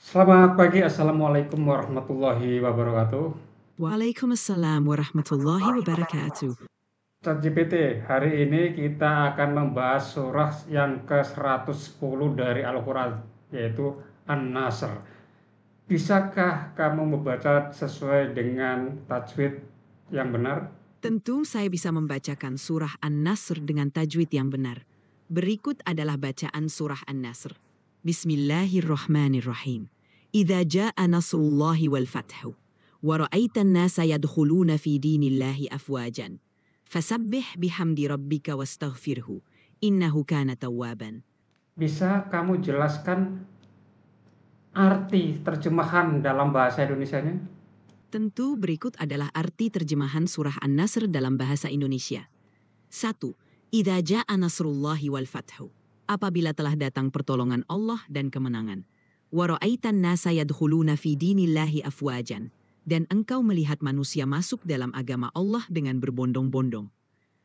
Selamat pagi, Assalamualaikum warahmatullahi wabarakatuh. Waalaikumsalam warahmatullahi wabarakatuh. ChatGPT, hari ini kita akan membahas surah yang ke-110 dari Al-Quran, yaitu An-Nasr. Bisakah kamu membaca sesuai dengan tajwid yang benar? Tentu saya bisa membacakan surah An-Nasr dengan tajwid yang benar. Berikut adalah bacaan surah An-Nasr. Bismillahirrahmanirrahim. Idza jaa nasrullahi wal fathu wa ra'aitan nasa yadkhuluna fi dinillahi afwajan. Fasabbih bihamdi rabbika wastaghfirhu. Innahu kana tawwaban. Bisa kamu jelaskan arti terjemahan dalam bahasa Indonesianya? Tentu berikut adalah arti terjemahan surah An-Nasr dalam bahasa Indonesia. 1. Idza jaa nasrullahi wal fathu. Apabila telah datang pertolongan Allah dan kemenangan. Wa ra'aitan nasa yadkhuluna fi dinillahi afwajan. Dan engkau melihat manusia masuk dalam agama Allah dengan berbondong-bondong.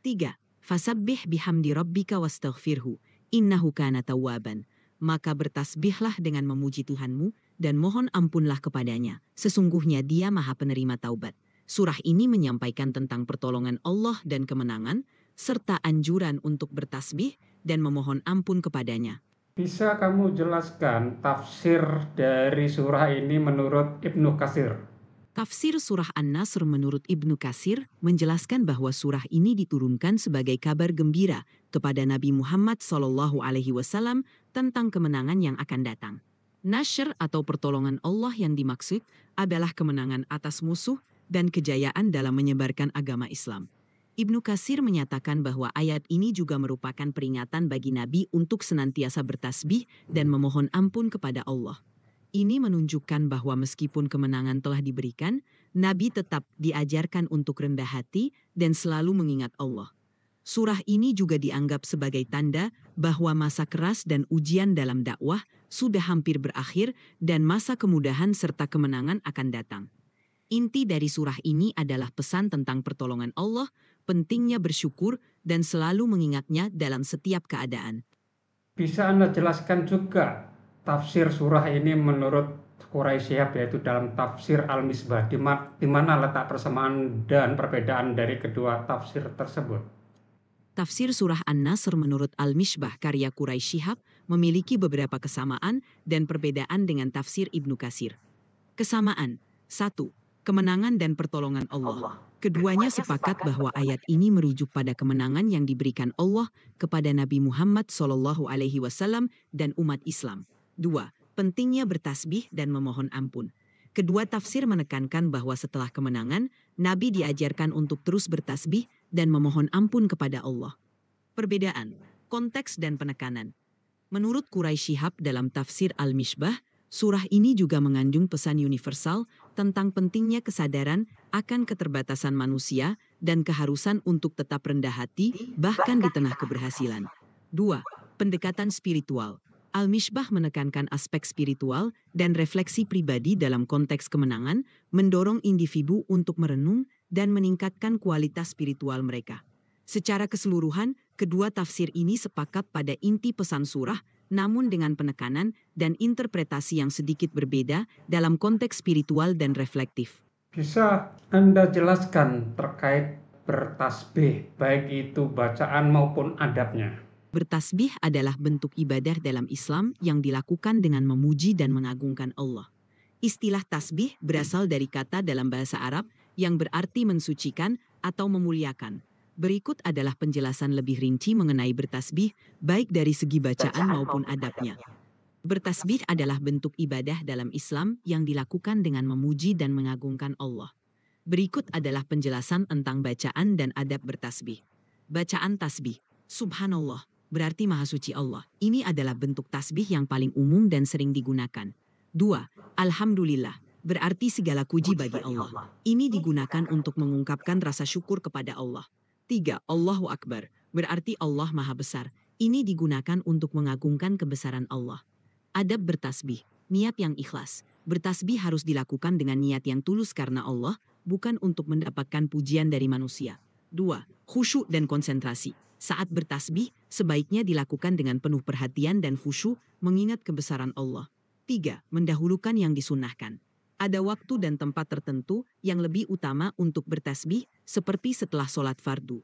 3. Fasabbih bihamdi rabbika wastaghfirhu. Innahu kana tawwaban. Maka bertasbihlah dengan memuji Tuhanmu dan mohon ampunlah kepadanya. Sesungguhnya Dia Maha Penerima Taubat. Surah ini menyampaikan tentang pertolongan Allah dan kemenangan, serta anjuran untuk bertasbih dan memohon ampun kepadanya. Bisa kamu jelaskan tafsir dari surah ini menurut Ibnu Katsir? Tafsir surah An-Nasr menurut Ibnu Katsir menjelaskan bahwa surah ini diturunkan sebagai kabar gembira kepada Nabi Muhammad SAW tentang kemenangan yang akan datang. Nasr atau pertolongan Allah yang dimaksud adalah kemenangan atas musuh dan kejayaan dalam menyebarkan agama Islam. Ibnu Katsir menyatakan bahwa ayat ini juga merupakan peringatan bagi Nabi untuk senantiasa bertasbih dan memohon ampun kepada Allah. Ini menunjukkan bahwa meskipun kemenangan telah diberikan, Nabi tetap diajarkan untuk rendah hati dan selalu mengingat Allah. Surah ini juga dianggap sebagai tanda bahwa masa keras dan ujian dalam dakwah sudah hampir berakhir dan masa kemudahan serta kemenangan akan datang. Inti dari surah ini adalah pesan tentang pertolongan Allah, pentingnya bersyukur dan selalu mengingatnya dalam setiap keadaan. Bisa Anda jelaskan juga tafsir surah ini menurut Quraisy Shihab, yaitu dalam tafsir Al-Misbah, di mana letak persamaan dan perbedaan dari kedua tafsir tersebut? Tafsir surah An-Nasr menurut Al-Mishbah karya Quraisy Shihab memiliki beberapa kesamaan dan perbedaan dengan tafsir Ibnu Katsir. Kesamaan 1. Kemenangan dan pertolongan Allah. Keduanya sepakat bahwa ayat ini merujuk pada kemenangan yang diberikan Allah kepada Nabi Muhammad SAW dan umat Islam. 2. Pentingnya bertasbih dan memohon ampun. Kedua tafsir menekankan bahwa setelah kemenangan, Nabi diajarkan untuk terus bertasbih dan memohon ampun kepada Allah. Perbedaan, konteks dan penekanan. Menurut Quraisy Shihab dalam tafsir Al-Mishbah, surah ini juga mengandung pesan universal tentang pentingnya kesadaran akan keterbatasan manusia dan keharusan untuk tetap rendah hati bahkan di tengah keberhasilan. 2. Pendekatan spiritual. Al-Mishbah menekankan aspek spiritual dan refleksi pribadi dalam konteks kemenangan, mendorong individu untuk merenung dan meningkatkan kualitas spiritual mereka. Secara keseluruhan, kedua tafsir ini sepakat pada inti pesan surah, namun dengan penekanan dan interpretasi yang sedikit berbeda dalam konteks spiritual dan reflektif. Bisa Anda jelaskan terkait bertasbih, baik itu bacaan maupun adabnya? Bertasbih adalah bentuk ibadah dalam Islam yang dilakukan dengan memuji dan mengagungkan Allah. Istilah tasbih berasal dari kata dalam bahasa Arab yang berarti mensucikan atau memuliakan. Berikut adalah penjelasan lebih rinci mengenai bertasbih, baik dari segi bacaan maupun adabnya. Bertasbih adalah bentuk ibadah dalam Islam yang dilakukan dengan memuji dan mengagungkan Allah. Berikut adalah penjelasan tentang bacaan dan adab bertasbih. Bacaan tasbih, Subhanallah, berarti Maha Suci Allah. Ini adalah bentuk tasbih yang paling umum dan sering digunakan. 2. Alhamdulillah, berarti segala puji bagi Allah. Ini digunakan untuk mengungkapkan rasa syukur kepada Allah. 3. Allahu Akbar, berarti Allah Maha Besar. Ini digunakan untuk mengagungkan kebesaran Allah. Adab bertasbih, niat yang ikhlas. Bertasbih harus dilakukan dengan niat yang tulus karena Allah, bukan untuk mendapatkan pujian dari manusia. 2. Khusyuk dan konsentrasi. Saat bertasbih, sebaiknya dilakukan dengan penuh perhatian dan khusyuk, mengingat kebesaran Allah. 3. Mendahulukan yang disunnahkan. Ada waktu dan tempat tertentu yang lebih utama untuk bertasbih seperti setelah sholat fardu.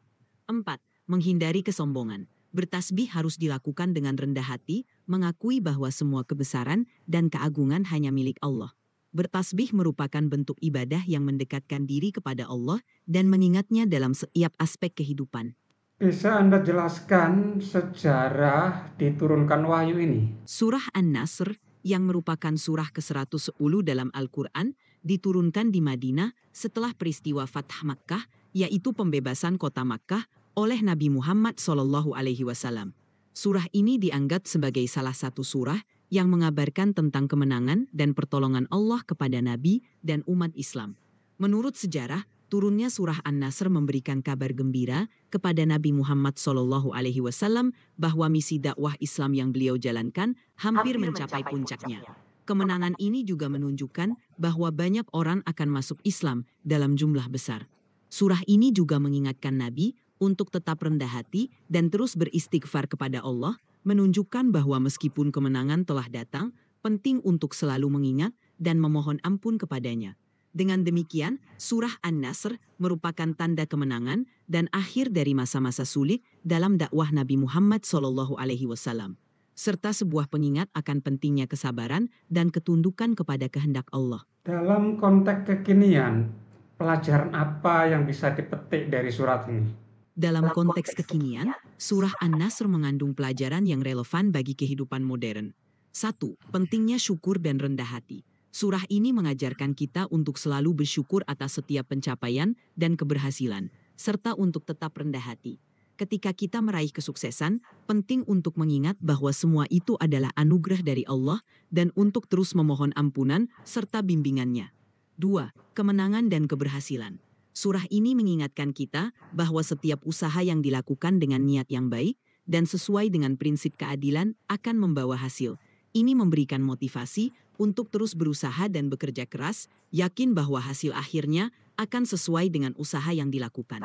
4. Menghindari kesombongan. Bertasbih harus dilakukan dengan rendah hati, mengakui bahwa semua kebesaran dan keagungan hanya milik Allah. Bertasbih merupakan bentuk ibadah yang mendekatkan diri kepada Allah dan mengingatnya dalam setiap aspek kehidupan. Bisa Anda jelaskan sejarah diturunkan wahyu ini? Surah An-Nasr, yang merupakan surah ke-110 dalam Al-Quran, diturunkan di Madinah setelah peristiwa Fath Makkah, yaitu pembebasan kota Makkah oleh Nabi Muhammad SAW. Surah ini dianggap sebagai salah satu surah yang mengabarkan tentang kemenangan dan pertolongan Allah kepada Nabi dan umat Islam. Menurut sejarah, turunnya surah An-Nasr memberikan kabar gembira kepada Nabi Muhammad SAW bahwa misi dakwah Islam yang beliau jalankan hampir mencapai puncaknya. Kemenangan ini juga menunjukkan bahwa banyak orang akan masuk Islam dalam jumlah besar. Surah ini juga mengingatkan Nabi untuk tetap rendah hati dan terus beristighfar kepada Allah, menunjukkan bahwa meskipun kemenangan telah datang, penting untuk selalu mengingat dan memohon ampun kepadanya. Dengan demikian, surah An-Nasr merupakan tanda kemenangan dan akhir dari masa-masa sulit dalam dakwah Nabi Muhammad SAW, serta sebuah pengingat akan pentingnya kesabaran dan ketundukan kepada kehendak Allah. Dalam konteks kekinian, pelajaran apa yang bisa dipetik dari surat ini? Dalam konteks kekinian, surah An-Nasr mengandung pelajaran yang relevan bagi kehidupan modern. 1. Pentingnya syukur dan rendah hati. Surah ini mengajarkan kita untuk selalu bersyukur atas setiap pencapaian dan keberhasilan, serta untuk tetap rendah hati. Ketika kita meraih kesuksesan, penting untuk mengingat bahwa semua itu adalah anugerah dari Allah dan untuk terus memohon ampunan serta bimbingannya. 2. Kemenangan dan keberhasilan. Surah ini mengingatkan kita bahwa setiap usaha yang dilakukan dengan niat yang baik dan sesuai dengan prinsip keadilan akan membawa hasil. Ini memberikan motivasi untuk terus berusaha dan bekerja keras, yakin bahwa hasil akhirnya akan sesuai dengan usaha yang dilakukan.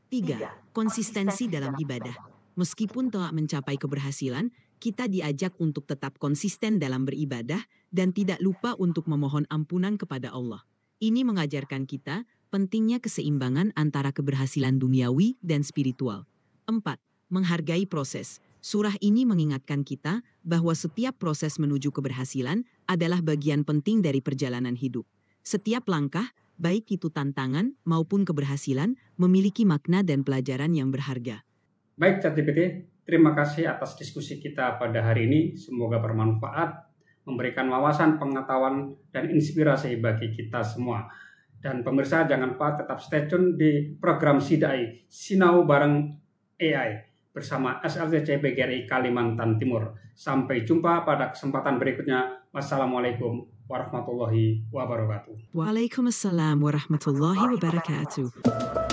3. Konsistensi dalam ibadah. Meskipun telah mencapai keberhasilan, kita diajak untuk tetap konsisten dalam beribadah dan tidak lupa untuk memohon ampunan kepada Allah. Ini mengajarkan kita pentingnya keseimbangan antara keberhasilan duniawi dan spiritual. 4. Menghargai proses. Surah ini mengingatkan kita bahwa setiap proses menuju keberhasilan adalah bagian penting dari perjalanan hidup. Setiap langkah, baik itu tantangan maupun keberhasilan, memiliki makna dan pelajaran yang berharga. Baik, ChatGPT, terima kasih atas diskusi kita pada hari ini. Semoga bermanfaat, memberikan wawasan, pengetahuan, dan inspirasi bagi kita semua. Dan pemirsa jangan lupa tetap stay tune di program Sidai, Sinau Bareng AI bersama SLCC PGRI Kalimantan Timur. Sampai jumpa pada kesempatan berikutnya. Wassalamualaikum warahmatullahi wabarakatuh. Waalaikumsalam warahmatullahi wabarakatuh.